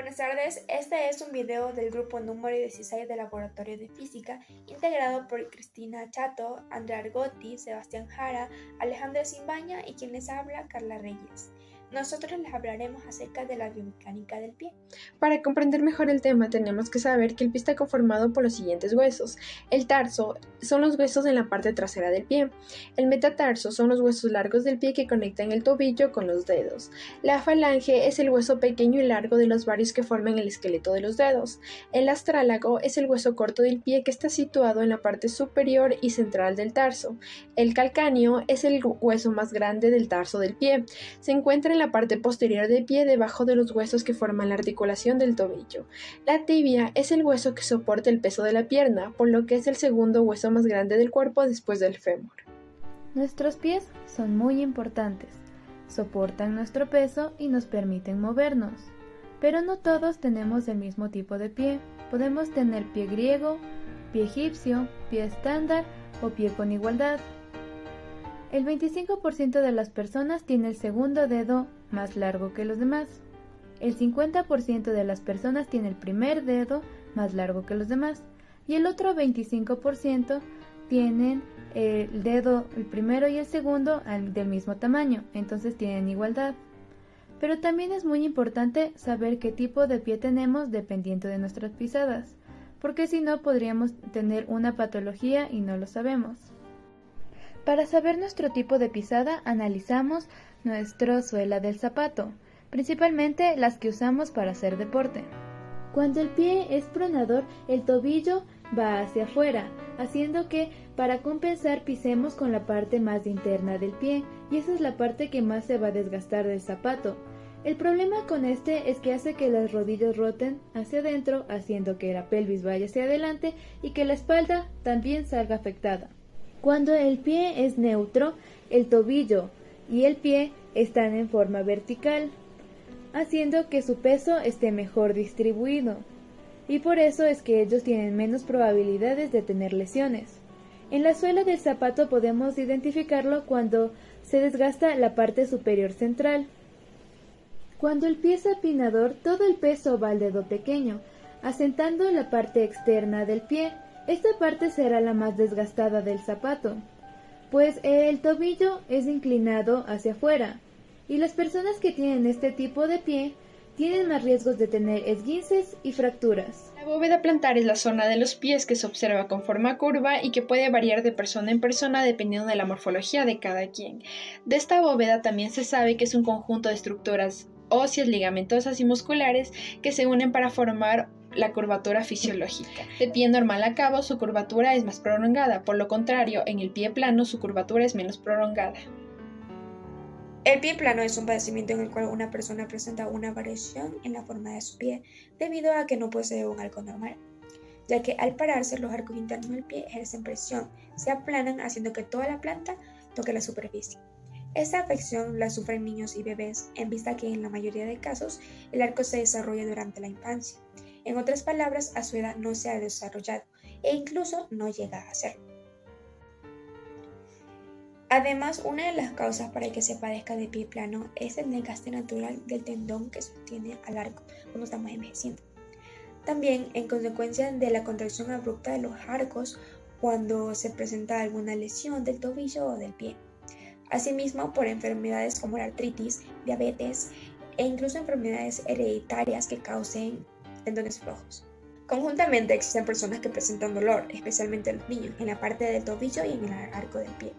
Buenas tardes, este es un video del grupo número 16 del Laboratorio de Física, integrado por Cristina Chato, Andrea Argotti, Sebastián Jara, Alejandro Simbaña y quien les habla, Carla Reyes. Nosotros les hablaremos acerca de la biomecánica del pie. Para comprender mejor el tema tenemos que saber que el pie está conformado por los siguientes huesos. El tarso son los huesos en la parte trasera del pie. El metatarso son los huesos largos del pie que conectan el tobillo con los dedos. La falange es el hueso pequeño y largo de los varios que forman el esqueleto de los dedos. El astrálago es el hueso corto del pie que está situado en la parte superior y central del tarso. El calcáneo es el hueso más grande del tarso del pie. Se encuentra en la parte posterior del pie debajo de los huesos que forman la articulación del tobillo. La tibia es el hueso que soporta el peso de la pierna, por lo que es el segundo hueso más grande del cuerpo después del fémur. Nuestros pies son muy importantes, soportan nuestro peso y nos permiten movernos. Pero no todos tenemos el mismo tipo de pie. Podemos tener pie griego, pie egipcio, pie estándar o pie con igualdad. El 25% de las personas tiene el segundo dedo más largo que los demás. El 50% de las personas tiene el primer dedo más largo que los demás. Y el otro 25% tienen el dedo, el primero y el segundo, del mismo tamaño. Entonces tienen igualdad. Pero también es muy importante saber qué tipo de pie tenemos dependiendo de nuestras pisadas, porque si no podríamos tener una patología y no lo sabemos. Para saber nuestro tipo de pisada, analizamos nuestra suela del zapato, principalmente las que usamos para hacer deporte. Cuando el pie es pronador, el tobillo va hacia afuera, haciendo que para compensar pisemos con la parte más interna del pie, y esa es la parte que más se va a desgastar del zapato. El problema con este es que hace que las rodillas roten hacia adentro, haciendo que la pelvis vaya hacia adelante y que la espalda también salga afectada. Cuando el pie es neutro, el tobillo y el pie están en forma vertical, haciendo que su peso esté mejor distribuido, y por eso es que ellos tienen menos probabilidades de tener lesiones. En la suela del zapato podemos identificarlo cuando se desgasta la parte superior central. Cuando el pie es apinador, todo el peso va al dedo pequeño, asentando la parte externa del pie. Esta parte será la más desgastada del zapato, pues el tobillo es inclinado hacia afuera, y las personas que tienen este tipo de pie tienen más riesgos de tener esguinces y fracturas. La bóveda plantar es la zona de los pies que se observa con forma curva y que puede variar de persona en persona dependiendo de la morfología de cada quien. De esta bóveda también se sabe que es un conjunto de estructuras óseas, ligamentosas y musculares que se unen para formar la curvatura fisiológica. De pie normal a cabo, su curvatura es más prolongada, por lo contrario, en el pie plano su curvatura es menos prolongada. El pie plano es un padecimiento en el cual una persona presenta una variación en la forma de su pie debido a que no posee un arco normal, ya que al pararse los arcos internos del pie ejercen presión, se aplanan haciendo que toda la planta toque la superficie. Esta afección la sufren niños y bebés, en vista que en la mayoría de casos el arco se desarrolla durante la infancia. En otras palabras, a su edad no se ha desarrollado e incluso no llega a hacerlo. Además, una de las causas para que se padezca de pie plano es el desgaste natural del tendón que sostiene al arco cuando estamos envejeciendo. También, en consecuencia de la contracción abrupta de los arcos cuando se presenta alguna lesión del tobillo o del pie. Asimismo, por enfermedades como la artritis, diabetes e incluso enfermedades hereditarias que causen tendones flojos. Conjuntamente existen personas que presentan dolor, especialmente los niños, en la parte del tobillo y en el arco del pie.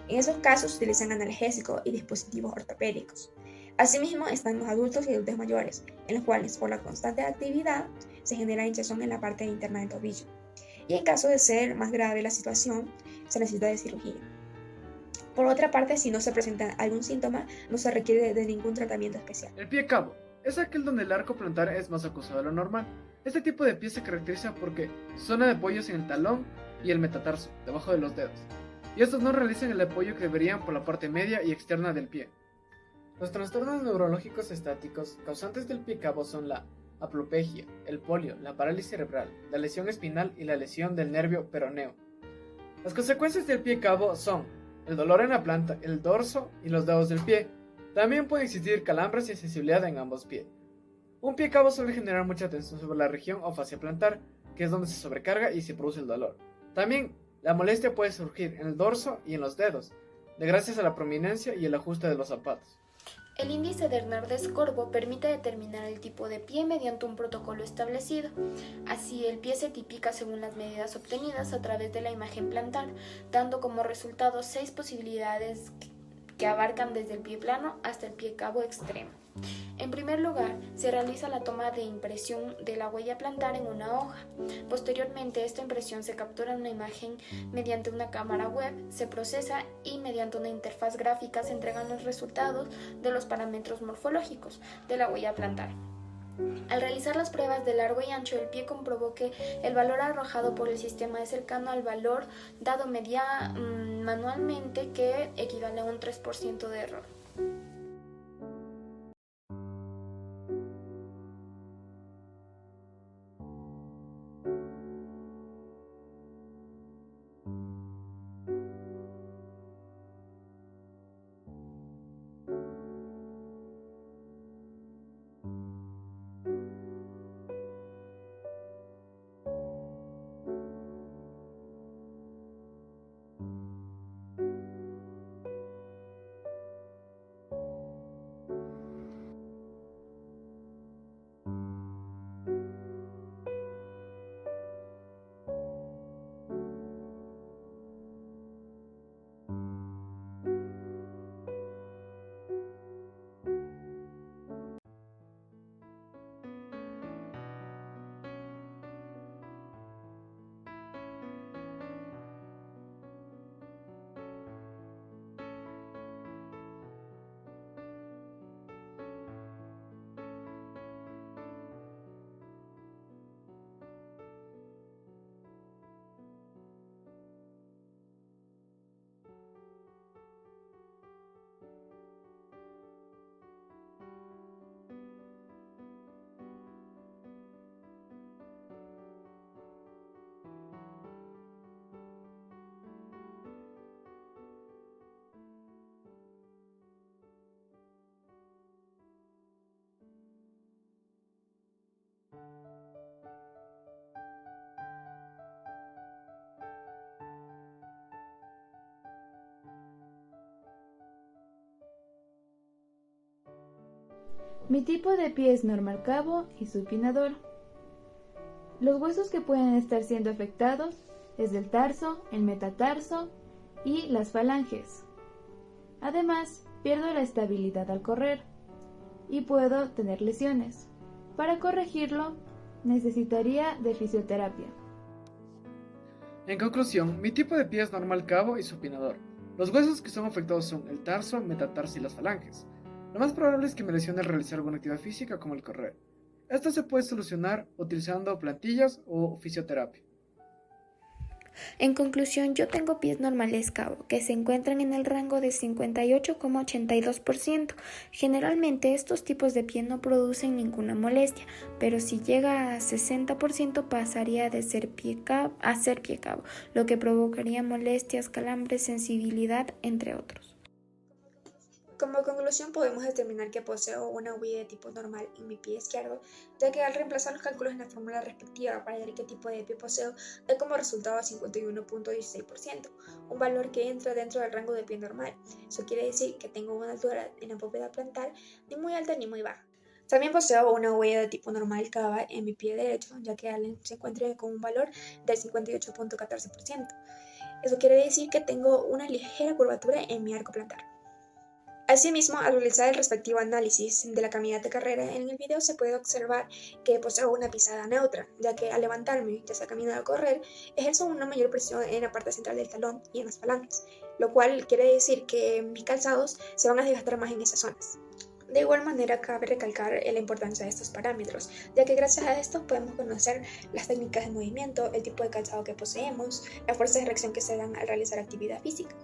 En esos casos se utilizan analgésicos y dispositivos ortopédicos. Asimismo están los adultos y adultos mayores, en los cuales por la constante actividad se genera hinchazón en la parte interna del tobillo. Y en caso de ser más grave la situación, se necesita de cirugía. Por otra parte, si no se presenta algún síntoma, no se requiere de ningún tratamiento especial. El pie cabo es aquel donde el arco plantar es más acusado de lo normal. Este tipo de pie se caracteriza porque su zona de apoyo es en el talón y el metatarso, debajo de los dedos, y estos no realizan el apoyo que deberían por la parte media y externa del pie. Los trastornos neurológicos estáticos causantes del pie cabo son la aplopegia, el polio, la parálisis cerebral, la lesión espinal y la lesión del nervio peroneo. Las consecuencias del pie cabo son el dolor en la planta, el dorso y los dedos del pie. También puede existir calambres y sensibilidad en ambos pies. Un pie cabo suele generar mucha tensión sobre la región o fascia plantar, que es donde se sobrecarga y se produce el dolor. También, la molestia puede surgir en el dorso y en los dedos, gracias a la prominencia y el ajuste de los zapatos. El índice de Hernandez-Corbo permite determinar el tipo de pie mediante un protocolo establecido. Así, el pie se tipifica según las medidas obtenidas a través de la imagen plantar, dando como resultado 6 posibilidades que abarcan desde el pie plano hasta el pie cabo extremo. En primer lugar, se realiza la toma de impresión de la huella plantar en una hoja. Posteriormente, esta impresión se captura en una imagen mediante una cámara web, se procesa y mediante una interfaz gráfica se entregan los resultados de los parámetros morfológicos de la huella plantar. Al realizar las pruebas de largo y ancho del pie, comprobó que el valor arrojado por el sistema es cercano al valor dado manualmente, que equivale a un 3% de error. Mi tipo de pie es normal cabo y supinador. Los huesos que pueden estar siendo afectados es el tarso, el metatarso y las falanges. Además, pierdo la estabilidad al correr y puedo tener lesiones. Para corregirlo, necesitaría de fisioterapia. En conclusión, mi tipo de pie es normal cabo y supinador. Los huesos que son afectados son el tarso, el metatarso y las falanges. Lo más probable es que me lesione al realizar alguna actividad física como el correr. Esto se puede solucionar utilizando plantillas o fisioterapia. En conclusión, yo tengo pies normales cabo, que se encuentran en el rango de 58,82%. Generalmente estos tipos de pie no producen ninguna molestia, pero si llega a 60% pasaría de ser pie cabo a ser pie cabo, lo que provocaría molestias, calambres, sensibilidad, entre otros. Como conclusión, podemos determinar que poseo una huella de tipo normal en mi pie izquierdo, ya que al reemplazar los cálculos en la fórmula respectiva para hallar qué tipo de pie poseo, da como resultado 51,16%, un valor que entra dentro del rango de pie normal. Eso quiere decir que tengo una altura en la bóveda plantar ni muy alta ni muy baja. También poseo una huella de tipo normal cava en mi pie derecho, ya que se encuentra con un valor del 58,14%. Eso quiere decir que tengo una ligera curvatura en mi arco plantar. Asimismo, al realizar el respectivo análisis de la caminata de carrera, en el video se puede observar que poseo una pisada neutra, ya que al levantarme, ya sea caminar o correr, ejerzo una mayor presión en la parte central del talón y en las falanges, lo cual quiere decir que mis calzados se van a desgastar más en esas zonas. De igual manera, cabe recalcar la importancia de estos parámetros, ya que gracias a estos podemos conocer las técnicas de movimiento, el tipo de calzado que poseemos, las fuerzas de reacción que se dan al realizar actividad física.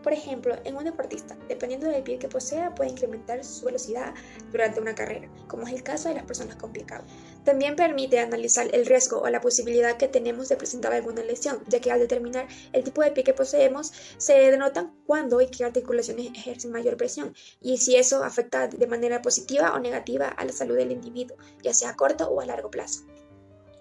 Por ejemplo, en un deportista, dependiendo del pie que posea, puede incrementar su velocidad durante una carrera, como es el caso de las personas con pie cabo. También permite analizar el riesgo o la posibilidad que tenemos de presentar alguna lesión, ya que al determinar el tipo de pie que poseemos, se denotan cuándo y qué articulaciones ejercen mayor presión, y si eso afecta de de manera positiva o negativa a la salud del individuo, ya sea a corto o a largo plazo.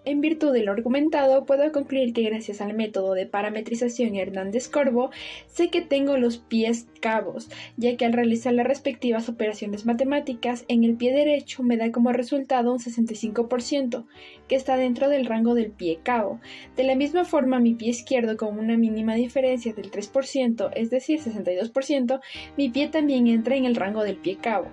En virtud de lo argumentado, puedo concluir que gracias al método de parametrización Hernández-Corbo, sé que tengo los pies cabos, ya que al realizar las respectivas operaciones matemáticas, en el pie derecho me da como resultado un 65%, que está dentro del rango del pie cabo. De la misma forma, mi pie izquierdo, con una mínima diferencia del 3%, es decir, 62%, mi pie también entra en el rango del pie cabo.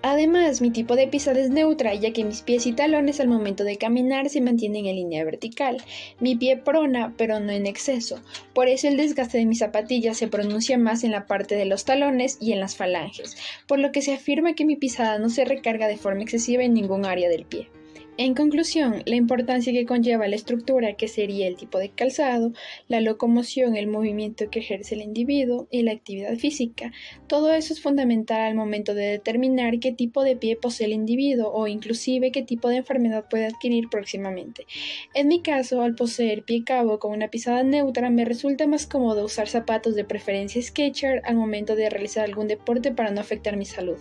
Además, mi tipo de pisada es neutra, ya que mis pies y talones al momento de caminar se mantienen en línea vertical. Mi pie prona, pero no en exceso. Por eso el desgaste de mis zapatillas se pronuncia más en la parte de los talones y en las falanges, por lo que se afirma que mi pisada no se recarga de forma excesiva en ningún área del pie. En conclusión, la importancia que conlleva la estructura, que sería el tipo de calzado, la locomoción, el movimiento que ejerce el individuo y la actividad física, todo eso es fundamental al momento de determinar qué tipo de pie posee el individuo o inclusive qué tipo de enfermedad puede adquirir próximamente. En mi caso, al poseer pie cabo con una pisada neutra, me resulta más cómodo usar zapatos de preferencia Skechers al momento de realizar algún deporte para no afectar mi salud.